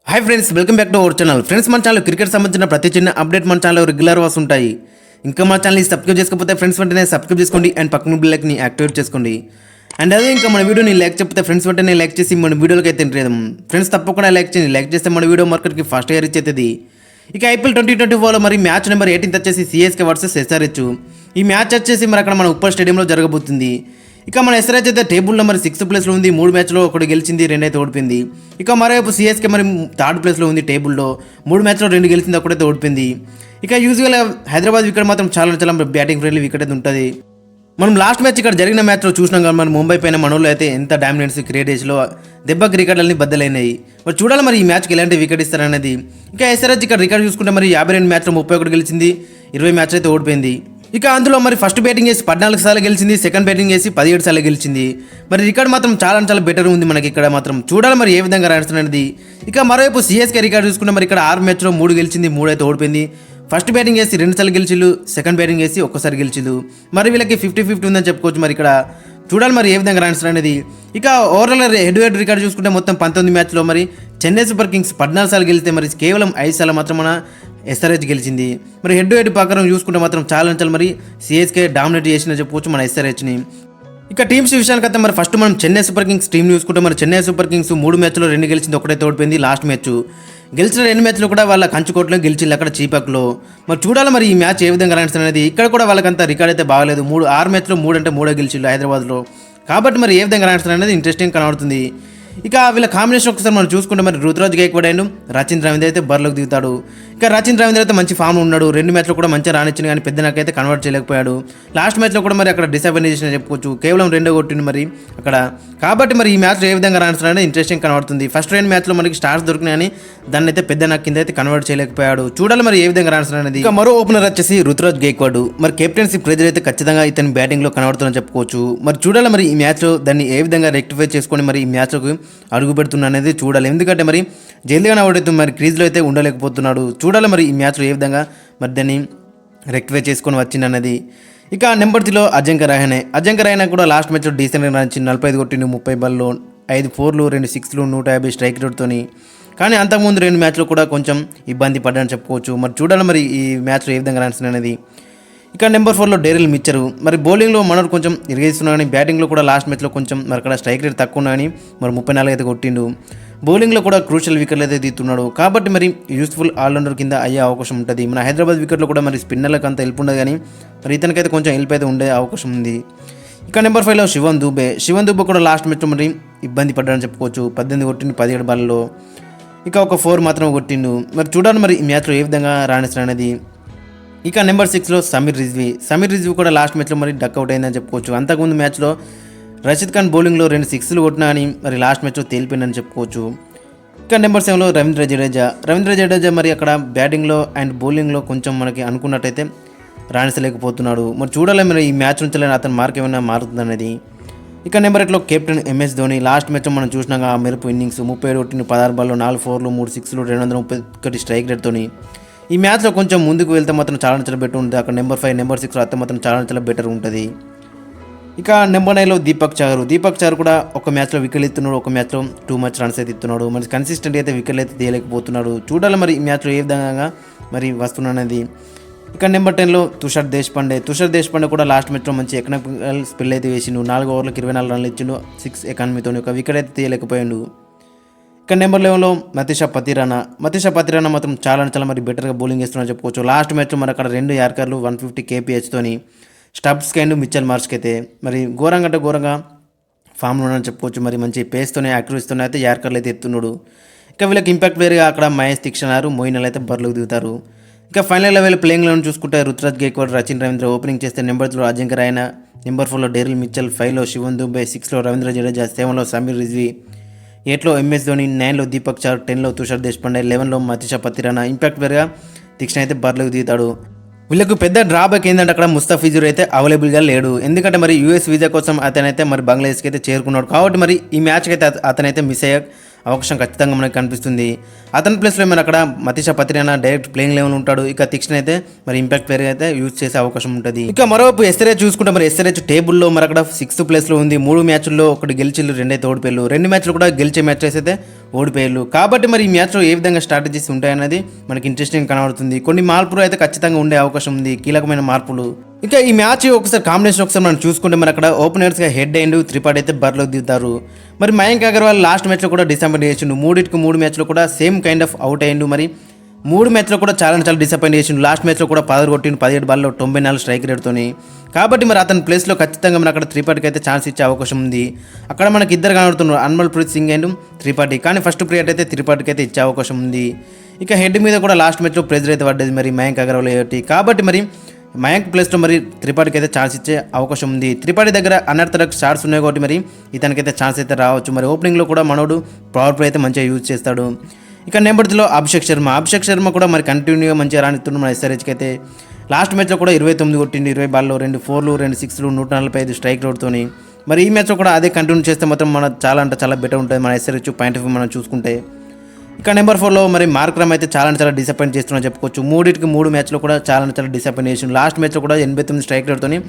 Hi friends, welcome back to our channel. Friends, మన channel cricket సంబంధించిన ప్రతి చిన్న అప్డేట్ మన ఛానల్ రెగ్యులర్ వస్తుంటాయి. ఇంకా మా ఛానల్ని సబ్స్క్రైబ్ చేసుకోకపోతే ఫ్రెండ్స్ వెంటనే సబ్స్క్రైబ్ చేసుకోండి అండ్ పక్కన బెల్ ఐకాన్ని యాక్టివేట్ చేసుకోండి. అండ్ అదే ఇంకా మన వీడియోని లైక్ చెప్తే ఫ్రెండ్స్ వెంటనే లైక్ చేసి మన వీడియోకి అయితే ఎంట్రీ చేద్దాం. ఫ్రెండ్స్ తప్పకుండా లైక్ చేయండి. లైక్ చేస్తే మన వీడియో మార్కెట్కి ఫస్ట్ రీచ్ అవుతుంది. ఇక ఐపీఎల్ 2024లో మరి మ్యాచ్ నెంబర్ 18 వచ్చేసి సిఎస్కే వర్సెస్ ఎస్ఆర్హెచ్. ఈ మ్యాచ్ వచ్చేసి మరి అక్కడ మన ఉప్పల్ స్టేడియంలో జరగబోతుంది. ఇక మన ఎస్ఆర్హెచ్ అయితే టేబుల్ నెంబర్ 6th ప్లేస్లో ఉంది. 3 మ్యాచ్లో ఒకటి గెలిచింది, 2 అయితే ఓడిపోయింది. ఇక మరోవైపు సిఎస్కే మరి 3rd ప్లేస్లో ఉంది. టేబుల్లో 3 మ్యాచ్లో 2 గెలిచింది, ఒకటైతే ఓడిపోయింది. ఇక యూజువల్గా హైదరాబాద్ వికెట్ మాత్రం చాలా బ్యాటింగ్ ఫ్రెండ్లీ వికెట్ అయితే ఉంటుంది. మనం లాస్ట్ మ్యాచ్ ఇక్కడ జరిగిన మ్యాచ్లో చూసినాం కానీ మన ముంబై పైన మనోళ్ళు అయితే ఎంత డామినెన్స్ క్రియేట్ చేసిలో దెబ్బ క్రికెట్లన్నీ బద్దలైనాయి. మరి చూడాలి మరి ఈ మ్యాచ్కి ఎలాంటి వికెట్ ఇస్తారనేది. ఇక ఎస్ఆర్హెచ్ ఇక్కడ రికార్డ్ చూసుకుంటే మరి 52 మ్యాచ్లో 31 గెలిచింది, 20 మ్యాచ్ అయితే ఓడిపోయింది. ఇక అందులో మరి ఫస్ట్ బ్యాటింగ్ చేసి 14 సార్లు గెలిచింది, సెకండ్ బ్యాటింగ్ చేసి 17 సార్లు గెలిచింది. మరి రికార్డ్ మాత్రం చాలా బెటర్ ఉంది మనకి ఇక్కడ మాత్రం. చూడాలి మరి ఏ విధంగా రాణిస్తున్నది. ఇక మరోవైపు సిఎస్కే రికార్డ్ చూసుకుంటే మరి ఇక్కడ 6 మ్యాచ్లో 3 గెలిచింది, 3 అయితే ఓడిపోయింది. ఫస్ట్ బ్యాటింగ్ చేసి 2 సార్లు గెలిచిళ్ళు, సెకండ్ బ్యాటింగ్ చేసి 1 సారి గెలిచిళ్ళు. మరి వీళ్ళకి 50-50 ఉందని చెప్పుకోవచ్చు. మరి ఇక్కడ చూడాలి మరి ఏ విధంగా రాణిస్తారు అనేది. ఇక ఓవరాల్ హెడ్ రికార్డ్ చూసుకుంటే మొత్తం 19 మ్యాచ్లో మరి చెన్నై సూపర్ కింగ్స్ 14 సార్లు గెలిస్తే మరి కేవలం 5 సార్లు మాత్రం మన ఎస్ఆర్హెచ్ గెలిచింది. మరి హెడ్ ప్రకారం చూసుకుంటే మాత్రం చాలా మరి సిఎస్కే డామినేట్ చేసిన చెప్పుకోవచ్చు మన ఎస్ఆర్హెచ్ని. ఇక టీమ్స్ విషయానికి అయితే మరి ఫస్ట్ మనం చెన్నై సూపర్ కింగ్స్ టీం చూసుకుంటే మరి చెన్నై సూపర్ కింగ్స్ 3 మ్యాచ్లో 2 గెలిచింది, ఒకటైతే ఓడిపోయింది. లాస్ట్ మ్యాచ్ గెలిచిన 2 మ్యాచ్లు కూడా వాళ్ళ కంచుకోటలో గెలిచింది, అక్కడ చీపాక్లో. మరి చూడాలి మరి ఈ మ్యాచ్ ఏ విధంగా రాణిస్తారు అనేది. ఇక్కడ కూడా వాళ్ళకంత రికార్డ్ అయితే బాగలేదు. 6 మ్యాచ్లో 3 అంటే 3 గెలిచిండు హైదరాబాద్లో. కాబట్టి మరి ఏ విధంగా రాణిస్తారు అనేది ఇంట్రెస్టింగ్ కనబడుతుంది. ఇక వీళ్ళ కాంబినేషన్ ఒకసారి మనం చూసుకుంటే మరి రుతురాజ్ గైక్వాడ్ అండ్ రచిన్ రవీంద్ర అయితే బరిలోకి దిగుతాడు. ఇక రచిన్ రవీంద్ర అయితే మంచి ఫామ్ ఉన్నాడు. 2 మ్యాచ్లో కూడా మంచిగా రాణించింది కానీ పెద్ద నాకైతే కన్వర్ట్ చేయలేకపోయాడు. లాస్ట్ మ్యాచ్లో కూడా మరి అక్కడ డిసప్పాయింట్ చేసిన చెప్పుకోవచ్చు. కేవలం 2 కొట్టింది మరి అక్కడ. కాబట్టి మరి ఈ మ్యాచ్లో ఏ విధంగా రాణిస్తున్నాడని ఇంట్రెస్టింగ్ కనబడుతుంది. ఫస్ట్ 2 మ్యాచ్లో మనకి స్టార్స్ దొరికినాయని దాన్ని అయితే పెద్ద నాకు కింద అయితే కన్వర్ట్ చేయలేకపోయాడు. చూడాలి మరి ఏ విధంగా రాణిస్తున్నాడనేది. ఇక మరో ఓపెనర్ వచ్చేసి రుతురాజ్ గైక్వాడ్. మరి కెప్టెన్సీ ప్రెజర్ అయితే ఖచ్చితంగా ఇతని బ్యాటింగ్లో కనబడుతుందని చెప్పుకోవచ్చు. మరి చూడాలి మరి ఈ మ్యాచ్లో దాన్ని ఏ విధంగా రెక్టిఫై చేసుకొని మరి ఈ మ్యాచ్లోకి అడుగు పెడుతున్నా అనేది చూడాలి. ఎందుకంటే మరి జల్దీగా ఓడితే మరి క్రీజ్లో అయితే ఉండలేకపోతున్నాడు. చూడాలి మరి ఈ మ్యాచ్లో ఏ విధంగా మరి దాన్ని రెక్టిఫై చేసుకొని వచ్చిందన్నది. ఇక నెంబర్ 3లో అజింక్య రహానే కూడా లాస్ట్ మ్యాచ్లో డీసెంట్గా రాణించి 45 కొట్టిండు, 30 బాల్లో 5 4లు 2 6లు 150 స్ట్రైక్ రేట్తోని. కానీ అంతకుముందు 2 మ్యాచ్లో కూడా కొంచెం ఇబ్బంది పడ్డాని చెప్పుకోవచ్చు. మరి చూడాలి మరి ఈ మ్యాచ్లో ఏ విధంగా రాణిస్తుంది అనేది. ఇక నెంబర్ 4లో డేరిల్ మిచ్చరు. మరి బౌలింగ్లో మనోడు కొంచెం ఇరిగేస్తున్నా కానీ బ్యాటింగ్లో కూడా లాస్ట్ మ్యాచ్లో కొంచెం మరి అక్కడ స్ట్రైక్ రేట్ తక్కువ ఉన్నా కానీ మరి 34 అయితే కొట్టిండు. బౌలింగ్లో కూడా క్రూషియల్ వికెట్లు అయితే తీస్తున్నాడు. కాబట్టి మరి యూస్ఫుల్ ఆల్రౌండర్ కింద అయ్యే అవకాశం ఉంటుంది. మన హైదరాబాద్ వికెట్లో కూడా మరి స్పిన్నర్లకు అంత హెల్ప్ ఉండదు కానీ మరి ఇతనికైతే కొంచెం హెల్ప్ అయితే ఉండే అవకాశం ఉంది. ఇక నెంబర్ 5లో శివన్ దూబే కూడా లాస్ట్ మ్యాచ్లో మరి ఇబ్బంది పడ్డాడని చెప్పుకోవచ్చు. 18 కొట్టిండు 17 బాల్లో. ఇక ఒక 4 మాత్రం కొట్టిండు. మరి చూడాలి మరి ఈ మ్యాచ్లో ఏ విధంగా రాణిస్తారు అనేది. ఇక నెంబర్ 6లో సమీర్ రిజ్వీ కూడా లాస్ట్ మ్యాచ్లో మరి డక్అవుట్ అయిందని చెప్పుకోవచ్చు. అంతకుముందు మ్యాచ్లో రషీద్ ఖాన్ బౌలింగ్లో 2 6లు కొట్టినా అని మరి లాస్ట్ మ్యాచ్లో తేలిపోయిందని చెప్పుకోవచ్చు. ఇక నెంబర్ 7లో రవీంద్ర జడేజా మరి అక్కడ బ్యాటింగ్లో అండ్ బౌలింగ్లో కొంచెం మనకి అనుకున్నట్టయితే రాణించలేకపోతున్నాడు. మరి చూడాలి మరి ఈ మ్యాచ్ నుంచి అతని మార్క్ ఏమైనా మారుతుందనేది. ఇక నెంబర్ 8లో కెప్టెన్ MS ధోని. లాస్ట్ మ్యాచ్లో మనం చూసినాక ఆ మెరుపు ఇన్నింగ్స్ 37 కొట్టిన 16 బాల్లో 4 4లు 3 6లు 231 స్ట్రైక్ రేట్తోని. ఈ మ్యాచ్లో కొంచెం ముందుకు వెళ్తే మాత్రం చాలా బెటర్ ఉంటుంది. అక్కడ నెంబర్ 5 నెంబర్ 6 అత్తే మాత్రం చాలా బెటర్ ఉంటుంది. ఇక నెంబర్ 9లో దీపక్ చహర్ కూడా ఒక మ్యాచ్లో వికెట్లు ఇస్తున్నాడు, ఒక మ్యాచ్లో 2 మచ్ రన్స్ అయితే ఇస్తున్నాడు. మరి కన్సిస్టెంట్ అయితే వికెట్లు అయితే తీయలేకపోతున్నాడు. చూడాలి మరి ఈ మ్యాచ్లో ఏ విధంగా మరి వస్తున్నది. ఇక నెంబర్ 10లో తుషార్ దేశపాండే కూడా లాస్ట్ మ్యాచ్లో మంచి ఎకనామికల్ స్పిల్ అయితే వేసిండు. 4 ఓవర్లకు 24 రన్లు ఇచ్చిండు, 6 ఎకానమీతో ఒక వికెట్ అయితే తీయలేకపోయాడు. ఇక నెంబర్ 11లో మతీషా పతిరానా మాత్రం చాలా మరి బెటర్గా బౌలింగ్ చేస్తున్నా చెప్పుకోవచ్చు. లాస్ట్ మ్యాచ్లో మరి అక్కడ 2 యార్కర్లు 150 kph స్టబ్స్ అండ్ మిచెల్ మార్ష్కి అయితే మరి ఘోరంగా ఫామ్లో ఉన్నారని చెప్పుకోవచ్చు. మరి మంచి పేస్తోనే యాక్టివిస్తూనే అయితే యార్కర్లు అయితే ఎత్తున్నాడు. ఇక వీళ్ళకి ఇంపాక్ట్ ప్లేయర్గా అక్కడ మహేష్ తీక్షణారు, మొయిన్ అలీ అయితే బరిలోకి దిగుతారు. ఇక ఫైనల్ లెవెల్ ప్లేయింగ్ లెవెన్ చూసుకుంటే రుతురాజ్ గైక్వాడ్, రచిన్ రవీంద్ర ఓపెనింగ్ చేస్తే నెంబర్ 3లో అజింక్య రహానే, నెంబర్ 4లో డేరిల్ మిచెల్, 5లో శివన్ దూబే, 6లో రవీంద్ర జడేజా, 7లో సమీర్ రిజ్వీ, 8లో MS ధోని, 9లో దీపక్ చహర్, 10లో తుషార్ దేశపాండే, 11లో మతీషా పతిరానా. ఇంపాక్ట్ ప్లేయర్గా తీక్షణ అయితే బరిలోకి దిగుతాడు. వీళ్ళకు పెద్ద డ్రాబ్యాక్ ఏంటంటే అక్కడ ముస్తాఫిజుర్ అయితే అవైలబుల్గా లేడు. ఎందుకంటే మరి US వీజా కోసం అతనైతే మరి బంగ్లాదేశ్కి అయితే చేరుకున్నాడు. కాబట్టి మరి ఈ మ్యాచ్కి అయితే అతనైతే మిస్ అయ్యే అవకాశం ఖచ్చితంగా మనకు కనిపిస్తుంది. అతని ప్లేస్లో మరి అక్కడ Matheesha Pathirana direct playing level ఉంటాడు. ఇక తీక్షణ అయితే మరి ఇంపాక్ట్ ప్లేయర్ అయితే యూజ్ చేసే అవకాశం ఉంటుంది. ఇక మరోవైపు ఎస్ఆర్హెచ్ చూసుకుంటే మరి ఎస్ఆర్హెచ్ టేబుల్లో మరి అక్కడ 6th ప్లేస్లో ఉంది. 3 మ్యాచ్ల్లో 1 గెలిచిళ్ళు, 2 అయితే ఓడిపోయారు. 2 మ్యాచ్లు కూడా గెలిచే మ్యాచెస్ అయితే ఓడిపోయారు. కాబట్టి మరి ఈ మ్యాచ్లో ఏ విధంగా స్ట్రాటజీస్ ఉంటాయన్నది మనకి ఇంట్రెస్టింగ్ కనబడుతుంది. కొన్ని మార్పులు అయితే ఖచ్చితంగా ఉండే అవకాశం ఉంది, కీలకమైన మార్పులు. ఇక ఈ మ్యాచ్ ఒకసారి కాంబినేషన్ ఒకసారి మనం చూసుకుంటే మరి అక్కడ ఓపెనర్స్గా హెడ్ అండ్ త్రిపాఠి అయితే బరిలోకి దిగుతారు. మరి మయాంక్ అగర్వాల్ లాస్ట్ మ్యాచ్లో కూడా డిసప్పాయింట్ చేసిండు. 3 మ్యాచ్లో కూడా సేమ్ కైండ్ ఆఫ్ అవుట్ అయ్యిండు. మరి 3 మ్యాచ్లో కూడా చాలా డిసప్పాయింట్ చేసిండు. లాస్ట్ మ్యాచ్లో కూడా 10 కొట్టిండు, 17 బాల్లో 94 స్ట్రైక్ రేట్తోని. కాబట్టి మరి అతని ప్లేస్లో ఖచ్చితంగా మన అక్కడ త్రిపాఠికి అయితే ఛాన్స్ ఇచ్చే అవకాశం ఉంది. అక్కడ మనకి ఇద్దరు కనబడుతున్నారు, అన్మల్ ప్రీత్ సింగ్ అండ్ త్రిపాఠి. కానీ ఫస్ట్ ప్రియారిటీ అయితే త్రిపాఠికి అయితే ఇచ్చే అవకాశం ఉంది. ఇక హెడ్ మీద కూడా లాస్ట్ మ్యాచ్లో ప్రెజర్ అయితే పడ్డది మరి మయాంక్ అగర్వాల్ ఏటి. కాబట్టి మరి మయాంక్ ప్లేస్లో మరి త్రిపాఠికి అయితే ఛాన్స్ ఇచ్చే అవకాశం ఉంది. త్రిపాఠి దగ్గర అన్అర్థరక్ షాట్స్ ఉన్నాయి కాబట్టి మరి ఇతనికైతే ఛాన్స్ అయితే రావచ్చు. మరి ఓపెనింగ్లో కూడా మనోడు పవర్ ప్లే అయితే మంచిగా యూజ్ చేస్తాడు. ఇక నెంబర్ 3లో అభిషేక్ శర్మ కూడా మరి కంటిన్యూగా మంచిగా రానిస్తున్నాడు మన ఎస్ఆర్హెచ్కి అయితే. లాస్ట్ మ్యాచ్లో కూడా 29 కొట్టిండు, 20 బాల్లో 2 4లు 2 6లు 145 స్ట్రైక్ రేట్తోని. మరి ఈ మ్యాచ్లో కూడా అదే కంటిన్యూ చేస్తే మాత్రం మన చాలా బెటర్ ఉంటుంది మన ఎస్ఆర్హెచ్ పాయింట్ ఆఫ్ వ్యూ మనం చూసుకుంటే. ఇక నెంబర్ 4లో మరి మార్క్రమ్ అయితే చాలా డిసప్పాయింట్ చేస్తున్నా చెప్పుకోవచ్చు. 3 మ్యాచ్లో కూడా చాలా డిసప్పాయింట్ చేసిండు. లాస్ట్ మ్యాచ్లో కూడా 89 స్ట్రైక్ రేట్తోని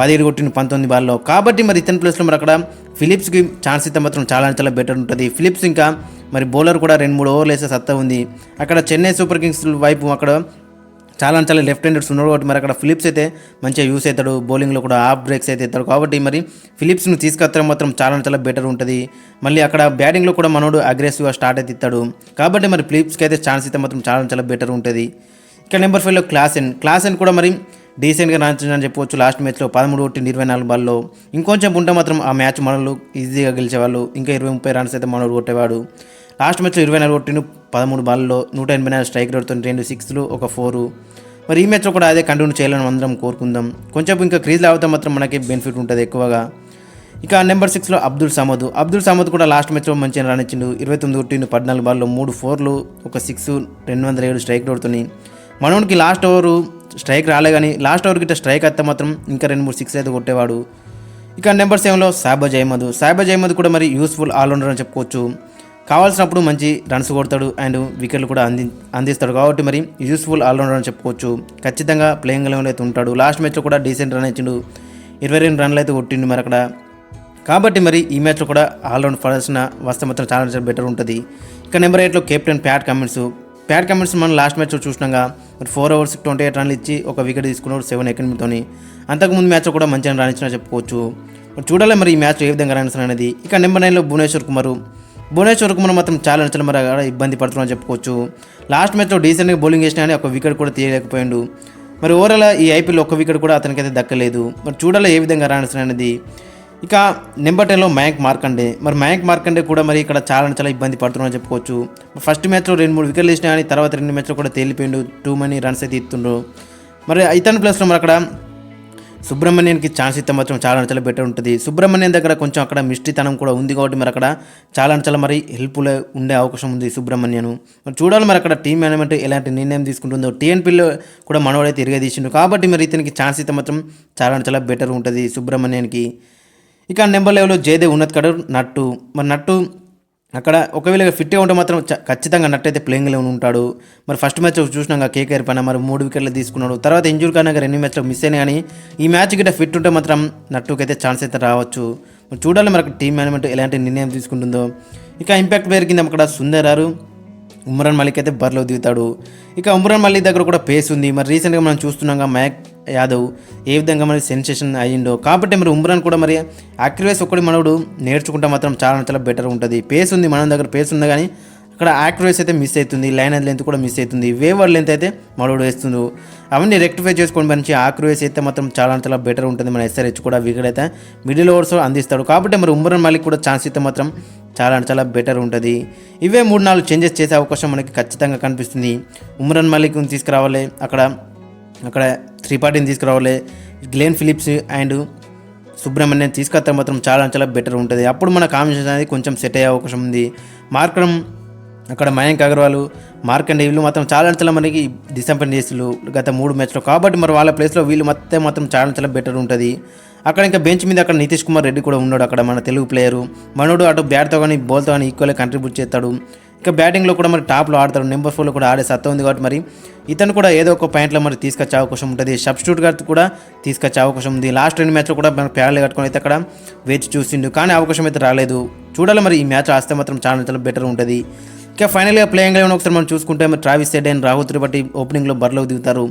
17 కొట్టిండు 19 బాల్లో. కాబట్టి మరి ఇతని ప్లేస్లో మరి అక్కడ ఫిలిప్స్కి ఛాన్స్ ఇస్తే మాత్రం చాలా బెటర్ ఉంటుంది. ఫిలిప్స్ ఇంకా మరి బౌలర్ కూడా 2-3 ఓవర్లు వేసే సత్తా ఉంది. అక్కడ చెన్నై సూపర్ కింగ్స్ వైపు అక్కడ చాలా లెఫ్ట్ హ్యాండర్స్ ఉన్నాడు కాబట్టి మరి అక్కడ ఫిలిప్స్ అయితే మంచిగా యూస్ అవుతాడు. బౌలింగ్లో కూడా హాఫ్ బ్రేక్స్ అయితే ఇస్తాడు. కాబట్టి మరి ఫిలిప్స్ను తీసుకొస్తాం మాత్రం చాలా బెటర్ ఉంటుంది. మళ్ళీ అక్కడ బ్యాటింగ్లో కూడా మనోడు అగ్రెసివ్గా స్టార్ట్ అయితే ఇస్తాడు. కాబట్టి మరి ఫిలిప్స్కి అయితే ఛాన్స్ ఇస్తే మాత్రం చాలా బెటర్ ఉంటుంది. ఇక నెంబర్ 5లో క్లాసెన్ కూడా మరి డీసెంట్గా రాణించని చెప్పవచ్చు. లాస్ట్ మ్యాచ్లో 13 కొట్టిండు 24 బాల్లో. ఇంకొంచెం ఉంటే మాత్రం ఆ మ్యాచ్ మనలు ఈజీగా గెలిచేవాళ్ళు. ఇంకా 20-30 రన్స్ అయితే మనోడు కొట్టేవాడు. లాస్ట్ మ్యాచ్లో 24 కొట్టిండు 13 బాల్లో 184 స్ట్రైక్ రేట్తో 2 6లు 1 4. మరి ఈ మ్యాచ్లో కూడా అదే కంటిన్యూ చేయాలని అందరం కోరుకుందాం. కొంచెం ఇంకా క్రీజ్లో అవుతా మాత్రం మనకి బెనిఫిట్ ఉంటుంది ఎక్కువగా. ఇక నెంబర్ 6లో అబ్దుల్ సమద్ కూడా లాస్ట్ మ్యాచ్లో మంచిగా రానిచ్చిండు. 29 కొట్టిండు 14 బాల్లో 3 4లు 1 6 207 స్ట్రైక్ రేట్తోని. మనోడికి లాస్ట్ ఓవరు స్ట్రైక్ రాలే కానీ లాస్ట్ ఓవర్కి ఇట్లా స్ట్రైక్ అయితే మాత్రం ఇంకా 2-3 6 అయితే కొట్టేవాడు. ఇక నెంబర్ 7లో షహబాజ్ అహ్మద్ కూడా మరి యూస్ఫుల్ ఆల్రౌండర్ అని చెప్పుకోవచ్చు. కావాల్సినప్పుడు మంచి రన్స్ కొడతాడు అండ్ వికెట్లు కూడా అందిస్తాడు. కాబట్టి మరి యూస్ఫుల్ ఆల్రౌండర్ అని చెప్పుకోవచ్చు. ఖచ్చితంగా ప్లేయింగ్ లెవెల్ అయితే ఉంటాడు. లాస్ట్ మ్యాచ్లో కూడా డీసెంట్ రన్ ఇచ్చిండు, 22 రన్లు అయితే కొట్టిండు మరి అక్కడ. కాబట్టి మరి ఈ మ్యాచ్లో కూడా ఆల్రౌండ్ పడాల్సిన వస్తే మాత్రం చాలా బెటర్ ఉంటుంది. ఇక నెంబర్ 8లో కెప్టెన్ ప్యాట్ కమిన్స్ మనం లాస్ట్ మ్యాచ్లో చూసినాగా మరి 4 overs 28 రన్లు ఇచ్చి ఒక వికెట్ తీసుకున్నాడు 7 ఎకనమీతోని. అంతకుముందు మ్యాచ్లో కూడా మంచిగా రాణించినా చెప్పుకోవచ్చు. మరి చూడాలి మరి ఈ మ్యాచ్లో ఏ విధంగా రాణించిన అనేది. ఇక నెంబర్ 9లో భువనేశ్వర్ కుమార్ మాత్రం చాలా మరి ఇబ్బంది పడుతున్నారని చెప్పుకోవచ్చు. లాస్ట్ మ్యాచ్లో డీసెంట్గా బౌలింగ్ చేసినా కానీ ఒక వికెట్ కూడా తీయలేకపోయాడు. మరి ఓవరాల్ ఈ ఐపీఎల్ ఒక్క వికెట్ కూడా అతనికైతే దక్కలేదు. మరి చూడాలి ఏ విధంగా రాణించిన అనేది. ఇక నెంబర్ 10లో మయాంక్ మార్కండే కూడా మరి ఇక్కడ చాలా ఇబ్బంది పడుతున్నారని చెప్పుకోవచ్చు. ఫస్ట్ మ్యాచ్లో 2-3 వికెట్లు వేసినా కానీ తర్వాత 2 మ్యాచ్లో కూడా తేలిపోయిండు. 2 many రన్స్ అయితే ఇస్తుండ్రు. మరి ఇతని ప్లేస్లో మరి అక్కడ సుబ్రహ్మణ్యానికి ఛాన్స్ ఇస్తే మాత్రం చాలా బెటర్ ఉంటుంది. సుబ్రహ్మణ్యం దగ్గర కొంచెం అక్కడ మిస్టరీతనం కూడా ఉంది కాబట్టి మరి అక్కడ చాలా మరి హెల్ప్ఫుల్ ఉండే అవకాశం ఉంది సుబ్రహ్మణ్యను. మరి చూడాలి మరి అక్కడ టీం మేనేజ్మెంట్ ఎలాంటి నిర్ణయం తీసుకుంటుందో. TNPలో కూడా మనోడైతే తిరిగేదీసిండు. కాబట్టి మరి ఇతనికి ఛాన్స్ ఇస్తే మాత్రం చాలా బెటర్ ఉంటుంది సుబ్రహ్మణ్యానికి. ఇక నెంబర్ 11లో జయదేవ్ ఉన్నత్కడర్ నట్టు అక్కడ ఒకవేళ ఫిట్గా ఉంటే మాత్రం ఖచ్చితంగా నట్టు అయితే ప్లేయింగ్ లెవెన్ ఉంటాడు. మరి ఫస్ట్ మ్యాచ్ చూసినాక కేకేఆర్ పైన మరి 3 వికెట్లు తీసుకున్నాడు. తర్వాత ఇంజూరీ కారణంగా 2 మ్యాచ్లో మిస్ అయినా కానీ ఈ మ్యాచ్ గిట్ట ఫిట్ ఉంటే మాత్రం నట్టుకి అయితే ఛాన్స్ అయితే రావచ్చు. మరి చూడాలి మరి అక్కడ టీం మేనేజ్మెంట్ ఎలాంటి నిర్ణయం తీసుకుంటుందో. ఇక ఇంపాక్ట్ ప్లేయర్ కింద అక్కడ సుందరారు ఉమ్రాన్ మలిక్ అయితే బరిలో దిగుతాడు. ఇక ఉమ్రాన్ మలిక్ దగ్గర కూడా పేస్ ఉంది. మరి రీసెంట్గా మనం చూస్తున్నాగా మయాంక్ యాదవ్ ఏ విధంగా మరి సెన్సేషన్ అయ్యిండో. కాబట్టి మరి ఉమ్రాన్ కూడా మరి యాక్యురేస్ ఒక్కడి మనవుడు నేర్చుకుంటే మాత్రం చాలా బెటర్ ఉంటుంది. పేస్ ఉంది, మన దగ్గర పేస్ ఉంది కానీ అక్కడ యాక్యురేస్ అయితే మిస్ అవుతుంది. లైన్ లెంత్ కూడా మిస్ అవుతుంది. వేవర్ లెంత్ అయితే మనవుడు వేస్తుంది. అవన్నీ రెక్టిఫై చేసుకొని మంచి యాక్యురేస్ అయితే మాత్రం చాలా బెటర్ ఉంటుంది. మన SRH కూడా వికెట్ అయితే మిడిల్ ఓవర్స్ అందిస్తాడు. కాబట్టి మరి ఉమ్రాన్ మలిక్ కూడా ఛాన్స్ అయితే మాత్రం చాలా బెటర్ ఉంటుంది. ఇవే 3-4 చేంజెస్ చేసే అవకాశం మనకి ఖచ్చితంగా కనిపిస్తుంది. ఉమ్రాన్ మలిక్ని తీసుకురావాలి, అక్కడ త్రిపాఠిని తీసుకురావాలి, గ్లెన్ ఫిలిప్స్ అండ్ సుబ్రహ్మణ్యం తీసుకొస్తే మాత్రం చాలా బెటర్ ఉంటుంది. అప్పుడు మన కాంబినేషన్ అనేది కొంచెం సెట్ అయ్యే అవకాశం ఉంది. మార్క్రమ్ అక్కడ మయాంక్ అగర్వాల్ మార్కండే వీళ్ళు మాత్రం చాలా మనకి డిసప్పాయింట్ చేస్తున్నారు గత 3 మ్యాచ్లో. కాబట్టి మరి వాళ్ళ ప్లేస్లో వీళ్ళు మాత్రం చాలా బెటర్ ఉంటుంది. అక్కడ ఇంకా బెంచ్ మీద అక్కడ నితీష్ కుమార్ రెడ్డి కూడా ఉన్నాడు. అక్కడ మన తెలుగు ప్లేయరు మనోడు అటు బ్యాట్తో కానీ బాల్తో కానీ ఈక్వల్గా కంట్రిబ్యూట్ చేస్తాడు. ఇక బ్యాటింగ్లో కూడా మరి టాప్లో ఆడతాడు, నెంబర్ 4లో కూడా ఆడే సత్తా ఉంది కాబట్టి మరి ఇతను కూడా ఏదో ఒక పాయింట్లో మరి తీసుకొచ్చే అవకాశం ఉంటుంది. సబ్స్టిట్యూట్గా కూడా తీసుకొచ్చే అవకాశం ఉంది. లాస్ట్ 2 మ్యాచ్లో కూడా మన ప్యాడ్లు కట్టుకొని అయితే అక్కడ వేచి చూసిండు, కానీ అవకాశం అయితే రాలేదు. చూడాలి మరి ఈ మ్యాచ్ ఆస్తే మాత్రం చాలా బెటర్ ఉంటుంది. ఇక ఫైనల్గా ప్లేయింగ్ లెవెన్ ఒకసారి మనం చూసుకుంటే మరి Travis Head and Rahul Tripathi ఓపెనింగ్లో బరిలోకి దిగుతారు.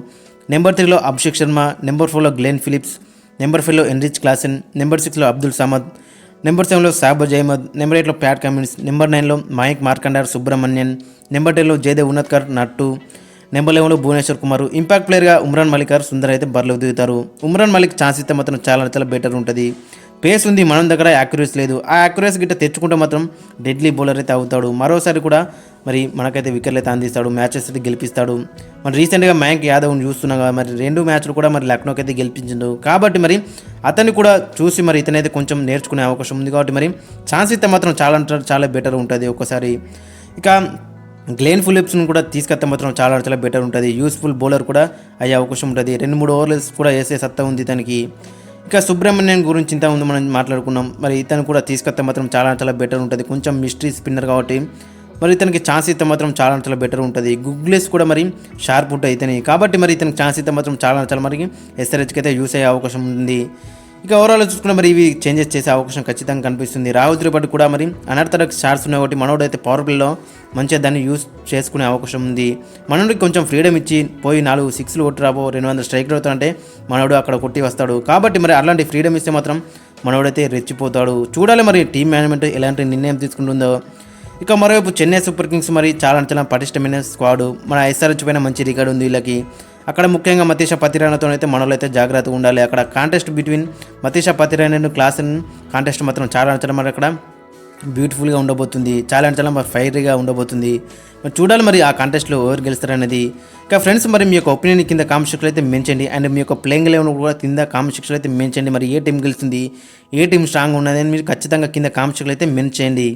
నెంబర్ 3లో అభిషేక్ శర్మ, నెంబర్ 4లో గ్లెన్ ఫిలిప్స్, నెంబర్ 5లో ఎన్రిచ్ క్లాసెన్, నెంబర్ 6లో అబ్దుల్ సమద్, నెంబర్ 7లో షాబాజ్ అహ్మద్, నెంబర్ 8లో ప్యాట్ కమిన్స్, నెంబర్ 9లో మయాంక్ మార్కండర్ సుబ్రహ్మణ్యన్, నెంబర్ 10లో జయదేవ్ ఉన్నత్కర్ నట్టు, నెంబర్ 11లో భువనేశ్వర్ కుమార్. ఇంపాక్ట్ ప్లేయర్గా ఉమ్రాన్ మలిక్ సుందర్ అయితే బరిలోకి దిగుతారు. ఉమ్రాన్ మలిక్ ఛాన్స్ ఇస్తే మాత్రం చాలా బెటర్ ఉంటుంది. పేస్ ఉంది, మనం దగ్గర యాక్యురసీ లేదు. ఆ యాక్యురసీ గిట్ట తెచ్చుకుంటే మాత్రం డెడ్లీ బౌలర్ అయితే అవుతాడు. మరోసారి కూడా మరి మనకైతే వికెట్లు అయితే అందిస్తాడు, మ్యాచెస్ అయితే గెలిపిస్తాడు. మరి రీసెంట్గా మయాంక్ యాదవ్ని చూస్తున్నాం కదా, మరి 2 మ్యాచ్లు కూడా మరి లక్నోకి అయితే గెలిపించిండు. కాబట్టి మరి అతన్ని కూడా చూసి మరి ఇతనైతే కొంచెం నేర్చుకునే అవకాశం ఉంది. కాబట్టి మరి ఛాన్స్ ఇస్తే మాత్రం చాలా బెటర్ ఉంటుంది ఒక్కసారి. ఇక గ్లెన్ ఫిలిప్స్ని కూడా తీసుకొస్తే మాత్రం చాలా బెటర్ ఉంటుంది. యూస్ఫుల్ బౌలర్ కూడా అయ్యే అవకాశం ఉంటుంది. 2-3 ఓవర్లు కూడా వేసే సత్తా ఉంది ఇతనికి. ఇక సుబ్రహ్మణ్యం గురించి ఇంత ముందు మనం మాట్లాడుకున్నాం. మరి ఇతను కూడా తీసుకొస్తే మాత్రం చాలా బెటర్ ఉంటుంది. కొంచెం మిస్టరీ స్పిన్నర్ కాబట్టి మరి ఇతనికి ఛాన్స్ ఇస్తే మాత్రం చాలా బెటర్ ఉంటుంది. గుగ్లెస్ కూడా మరి షార్ప్ ఉంటుంది ఇతని. కాబట్టి మరి ఇతనికి ఛాన్స్ ఇస్తే మాత్రం చాలా మరి ఎస్ఆర్హెచ్కి అయితే యూస్ అయ్యే అవకాశం ఉంది. ఇక ఓవరాల్ చూసుకున్న మరి ఇవి చేంజెస్ చేసే అవకాశం ఖచ్చితంగా కనిపిస్తుంది. రాహుల్ త్రిపాఠి కూడా మరి అనర్థరక్ షాట్స్ ఉన్నాయి కాబట్టి మనోడు అయితే పవర్ ప్లేలో మంచిగా దాన్ని యూస్ చేసుకునే అవకాశం ఉంది. మనోడికి కొంచెం ఫ్రీడమ్ ఇచ్చి పోయి 4 6లు కొట్టి రాబో 200 స్ట్రైక్ అవుతాడంటే మనోడు అక్కడ కొట్టి వస్తాడు. కాబట్టి మరి అలాంటి ఫ్రీడమ్ ఇస్తే మాత్రం మనోడైతే రెచ్చిపోతాడు. చూడాలి మరి టీం మేనేజ్మెంట్ ఎలాంటి నిర్ణయం తీసుకుంటుందో. ఇక మరోవైపు చెన్నై సూపర్ కింగ్స్ మరి చాలా పటిష్టమైన స్క్వాడ్. మన ఎస్ఆర్హెచ్ పైన మంచి రికార్డు ఉంది వీళ్ళకి. అక్కడ ముఖ్యంగా మతీష పతిరాణతో అయితే మనలో అయితే జాగ్రత్తగా ఉండాలి. అక్కడ contest between Matheesha Pathirana and Klaasen contest మాత్రం చాలా మరి అక్కడ బ్యూటిఫుల్గా ఉండబోతుంది. చాలా మరి ఫైరీగా ఉండబోతుంది. మరి చూడాలి మరి ఆ కాంటెస్ట్లో ఎవరు గెలుస్తారనేది. ఇక ఫ్రెండ్స్ మరి మీ యొక్క ఒపీనియన్ కింద కామెంట్ సెక్షన్లో అయితే మెన్షన్, అండ్ మీ యొక్క ప్లేయింగ్ లెవెన్ కూడా కింద కామెంట్ సెక్షన్లో అయితే మెన్షన్. మరి ఏ టీం గెలుస్తుంది, ఏ టీం స్ట్రాంగ్ ఉన్నది అని మీరు ఖచ్చితంగా కింద కామెంట్ సెక్షన్లో అయితే మెన్షన్ చేయండి.